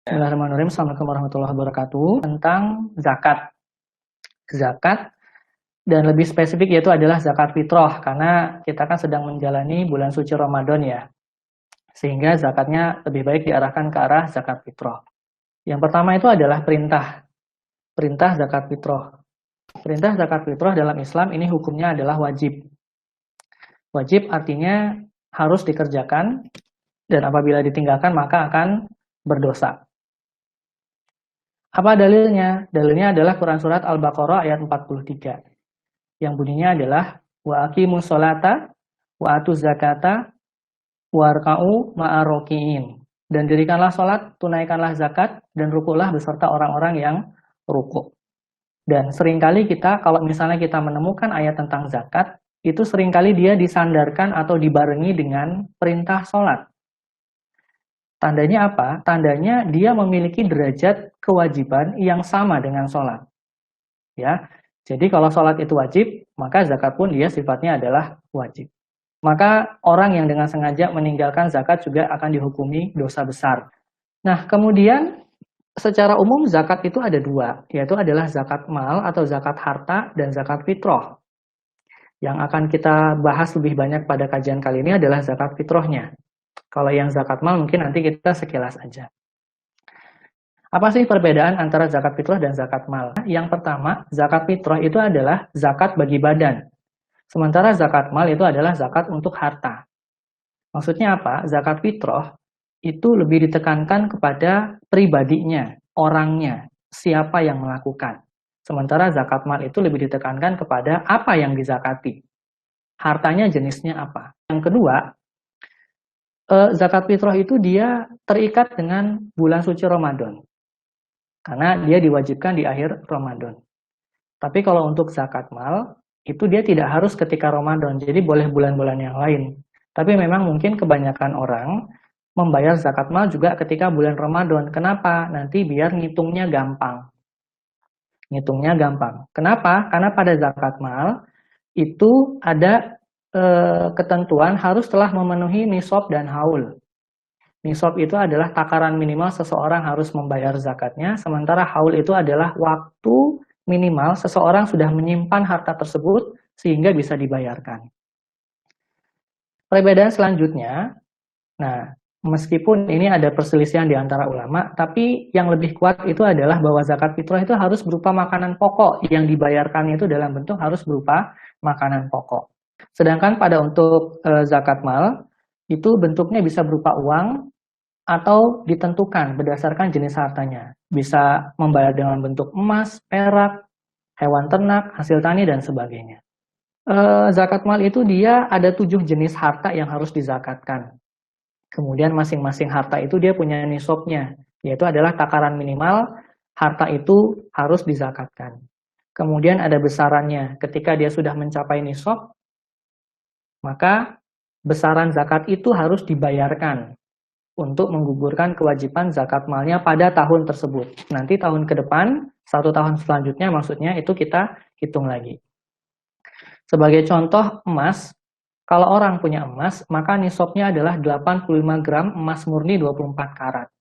Bismillahirrahmanirrahim. Assalamualaikum warahmatullahi wabarakatuh. Tentang zakat. Zakat dan lebih spesifik yaitu adalah zakat fitrah, karena kita kan sedang menjalani bulan suci Ramadan ya. Sehingga zakatnya lebih baik diarahkan ke arah zakat fitrah. Yang pertama itu adalah perintah. Perintah zakat fitrah. Perintah zakat fitrah dalam Islam ini hukumnya adalah wajib. Wajib artinya harus dikerjakan, dan apabila ditinggalkan maka akan berdosa. Apa dalilnya? Dalilnya adalah Quran Surat Al-Baqarah ayat 43. Yang bunyinya adalah wa aqimus sholata wa atuz zakata warka'u ma'arokiin. Dan dirikanlah sholat, tunaikanlah zakat, dan rukulah beserta orang-orang yang ruku. Dan seringkali kita, kalau misalnya kita menemukan ayat tentang zakat, itu seringkali dia disandarkan atau dibarengi dengan perintah sholat. Tandanya apa? Tandanya dia memiliki derajat kewajiban yang sama dengan sholat. Ya, jadi kalau sholat itu wajib, maka zakat pun dia sifatnya adalah wajib. Maka orang yang dengan sengaja meninggalkan zakat juga akan dihukumi dosa besar. Nah, kemudian secara umum zakat itu ada dua, yaitu adalah zakat mal atau zakat harta dan zakat fitrah. Yang akan kita bahas lebih banyak pada kajian kali ini adalah zakat fitrahnya. Kalau yang zakat mal mungkin nanti kita sekilas aja. Apa sih perbedaan antara zakat fitrah dan zakat mal? Yang pertama, zakat fitrah itu adalah zakat bagi badan. Sementara zakat mal itu adalah zakat untuk harta. Maksudnya apa? Zakat fitrah itu lebih ditekankan kepada pribadinya, orangnya, siapa yang melakukan. Sementara zakat mal itu lebih ditekankan kepada apa yang dizakati. Hartanya jenisnya apa. Yang kedua, zakat fitrah itu dia terikat dengan bulan suci Ramadan. Karena dia diwajibkan di akhir Ramadan. Tapi kalau untuk zakat mal, itu dia tidak harus ketika Ramadan, jadi boleh bulan-bulan yang lain. Tapi memang mungkin kebanyakan orang membayar zakat mal juga ketika bulan Ramadan. Kenapa? Nanti biar ngitungnya gampang. Ngitungnya gampang. Kenapa? Karena pada zakat mal, itu ada ketentuan harus telah memenuhi nisab dan haul. Nisab itu adalah takaran minimal seseorang harus membayar zakatnya, sementara haul itu adalah waktu minimal seseorang sudah menyimpan harta tersebut sehingga bisa dibayarkan. Perbedaan selanjutnya, nah meskipun ini ada perselisihan di antara ulama, tapi yang lebih kuat itu adalah bahwa zakat fitrah itu harus berupa makanan pokok, yang dibayarkan itu dalam bentuk harus berupa makanan pokok. Sedangkan pada untuk zakat mal, itu bentuknya bisa berupa uang, atau ditentukan berdasarkan jenis hartanya. Bisa membayar dengan bentuk emas, perak, hewan ternak, hasil tani, dan sebagainya. Zakat mal itu dia ada 7 jenis harta yang harus dizakatkan. Kemudian masing-masing harta itu dia punya nisabnya, yaitu adalah takaran minimal harta itu harus dizakatkan. Kemudian ada besarannya, ketika dia sudah mencapai nisab, maka besaran zakat itu harus dibayarkan untuk menggugurkan kewajiban zakat malnya pada tahun tersebut. Nanti tahun ke depan, 1 tahun selanjutnya maksudnya itu kita hitung lagi. Sebagai contoh emas, kalau orang punya emas, maka nisabnya adalah 85 gram emas murni 24 karat.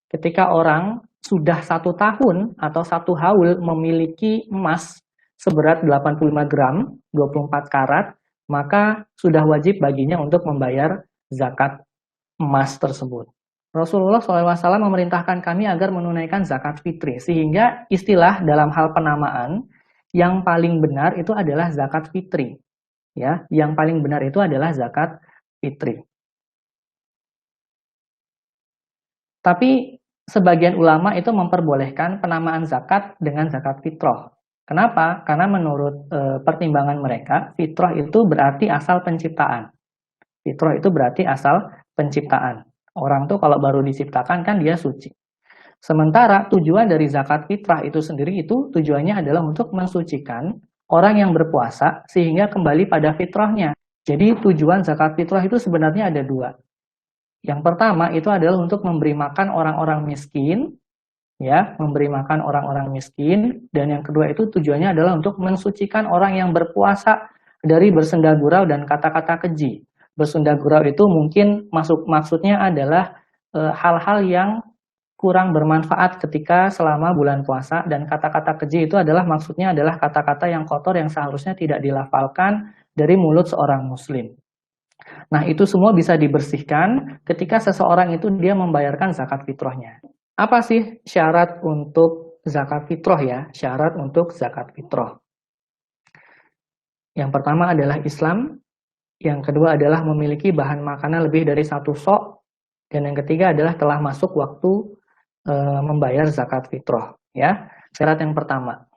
Ketika orang sudah 1 tahun atau 1 haul memiliki emas seberat 85 gram 24 karat, maka sudah wajib baginya untuk membayar zakat emas tersebut. Rasulullah SAW memerintahkan kami agar menunaikan zakat fitri, sehingga istilah dalam hal penamaan yang paling benar itu adalah zakat fitri. Ya, yang paling benar itu adalah zakat fitri. Tapi sebagian ulama itu memperbolehkan penamaan zakat dengan zakat fitrah. Kenapa? Karena menurut pertimbangan mereka, fitrah itu berarti asal penciptaan. Fitrah itu berarti asal penciptaan. Orang tuh kalau baru diciptakan kan dia suci. Sementara tujuan dari zakat fitrah itu sendiri itu tujuannya adalah untuk mensucikan orang yang berpuasa sehingga kembali pada fitrahnya. Jadi tujuan zakat fitrah itu sebenarnya ada 2. Yang pertama itu adalah untuk memberi makan orang-orang miskin, ya, memberi makan orang-orang miskin, dan yang kedua itu tujuannya adalah untuk mensucikan orang yang berpuasa dari bersenda gurau dan kata-kata keji. Bersenda gurau itu mungkin maksudnya adalah hal-hal yang kurang bermanfaat ketika selama bulan puasa, dan kata-kata keji itu adalah maksudnya adalah kata-kata yang kotor yang seharusnya tidak dilafalkan dari mulut seorang muslim. Nah, itu semua bisa dibersihkan ketika seseorang itu dia membayarkan zakat fitrahnya. Apa sih syarat untuk zakat fitrah ya? Syarat untuk zakat fitrah. Yang pertama adalah Islam, yang kedua adalah memiliki bahan makanan lebih dari 1 sok, dan yang ketiga adalah telah masuk waktu membayar zakat fitrah. Ya, syarat yang pertama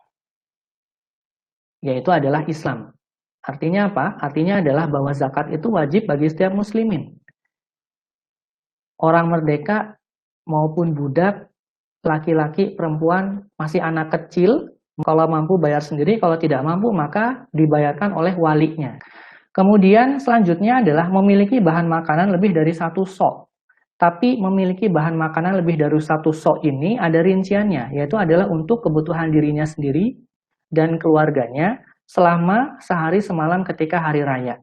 yaitu adalah Islam. Artinya apa? Artinya adalah bahwa zakat itu wajib bagi setiap muslimin. Orang merdeka maupun budak, laki-laki, perempuan, masih anak kecil, kalau mampu bayar sendiri, kalau tidak mampu maka dibayarkan oleh walinya. Kemudian selanjutnya adalah memiliki bahan makanan lebih dari 1 sok. Tapi memiliki bahan makanan lebih dari 1 sok ini ada rinciannya, yaitu adalah untuk kebutuhan dirinya sendiri dan keluarganya selama sehari semalam ketika hari raya.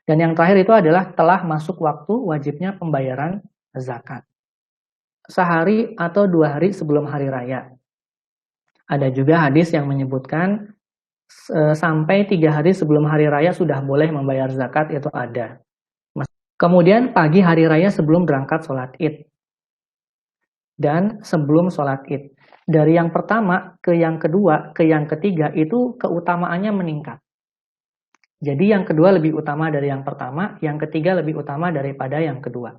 Dan yang terakhir itu adalah telah masuk waktu wajibnya pembayaran zakat. Sehari atau 2 hari sebelum hari raya. Ada juga hadis yang menyebutkan sampai 3 hari sebelum hari raya sudah boleh membayar zakat, itu ada. Kemudian pagi hari raya sebelum berangkat sholat id. Dan sebelum sholat id. Dari yang pertama ke yang kedua ke yang ketiga itu keutamaannya meningkat. Jadi yang kedua lebih utama dari yang pertama, yang ketiga lebih utama daripada yang kedua.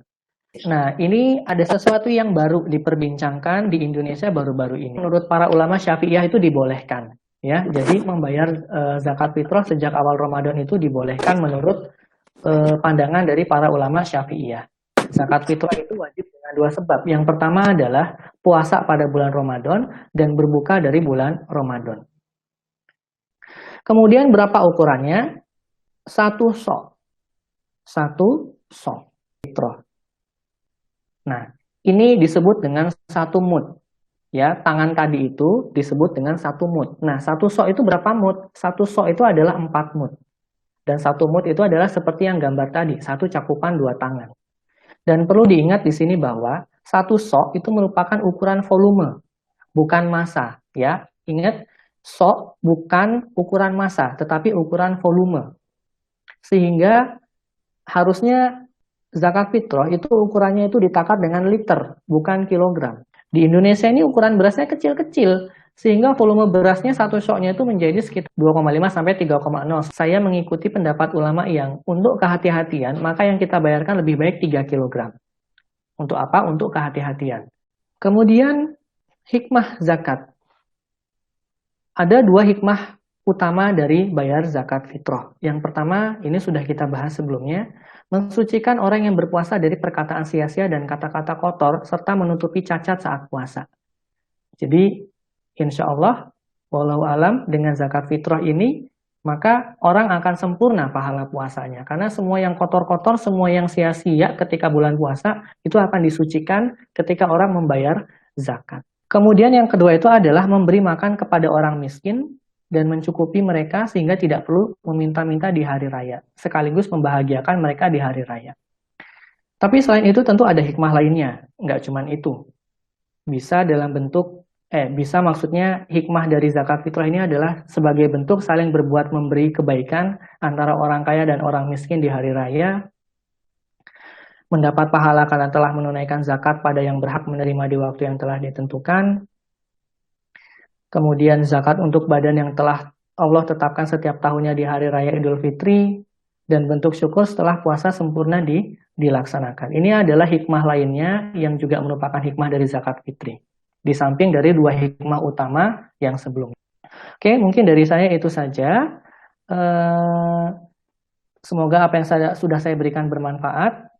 Nah, ini ada sesuatu yang baru diperbincangkan di Indonesia baru-baru ini. Menurut para ulama Syafi'iyah itu dibolehkan, ya. Jadi membayar zakat fitrah sejak awal Ramadan itu dibolehkan menurut pandangan dari para ulama Syafi'iyah. Zakat fitrah itu wajib dengan 2 sebab. Yang pertama adalah puasa pada bulan Ramadan dan berbuka dari bulan Ramadan. Kemudian berapa ukurannya? 1 sok. 1 sok fitrah. Nah, ini disebut dengan 1 mud. Ya, tangan tadi itu disebut dengan 1 mud. Nah, 1 sok itu berapa mud? 1 sok itu adalah 4 mud. Dan 1 mud itu adalah seperti yang gambar tadi, 1 cakupan 2 tangan. Dan perlu diingat di sini bahwa 1 sok itu merupakan ukuran volume, bukan massa. Ya, ingat, sok bukan ukuran massa, tetapi ukuran volume. Sehingga harusnya zakat fitrah itu ukurannya itu ditakar dengan liter, bukan kilogram. Di Indonesia ini ukuran berasnya kecil-kecil, sehingga volume berasnya 1 soknya itu menjadi sekitar 2,5 sampai 3,0. Saya mengikuti pendapat ulama yang untuk kehati-hatian, maka yang kita bayarkan lebih baik 3 kilogram. Untuk apa? Untuk kehati-hatian. Kemudian hikmah zakat. Ada 2 hikmah utama dari bayar zakat fitrah. Yang pertama, ini sudah kita bahas sebelumnya, mensucikan orang yang berpuasa dari perkataan sia-sia dan kata-kata kotor, serta menutupi cacat saat puasa. Jadi, insya Allah, walau alam, dengan zakat fitrah ini, maka orang akan sempurna pahala puasanya. Karena semua yang kotor-kotor, semua yang sia-sia ketika bulan puasa, itu akan disucikan ketika orang membayar zakat. Kemudian yang kedua itu adalah memberi makan kepada orang miskin dan mencukupi mereka sehingga tidak perlu meminta-minta di hari raya, sekaligus membahagiakan mereka di hari raya. Tapi selain itu tentu ada hikmah lainnya, nggak cuma itu. Bisa dalam bentuk, bisa maksudnya hikmah dari zakat fitrah ini adalah sebagai bentuk saling berbuat memberi kebaikan antara orang kaya dan orang miskin di hari raya, mendapat pahala karena telah menunaikan zakat pada yang berhak menerima di waktu yang telah ditentukan. Kemudian zakat untuk badan yang telah Allah tetapkan setiap tahunnya di hari raya Idul Fitri, dan bentuk syukur setelah puasa sempurna dilaksanakan. Ini adalah hikmah lainnya yang juga merupakan hikmah dari zakat fitri. Di samping dari 2 hikmah utama yang sebelumnya. Oke, mungkin dari saya itu saja. Semoga apa yang sudah saya berikan bermanfaat.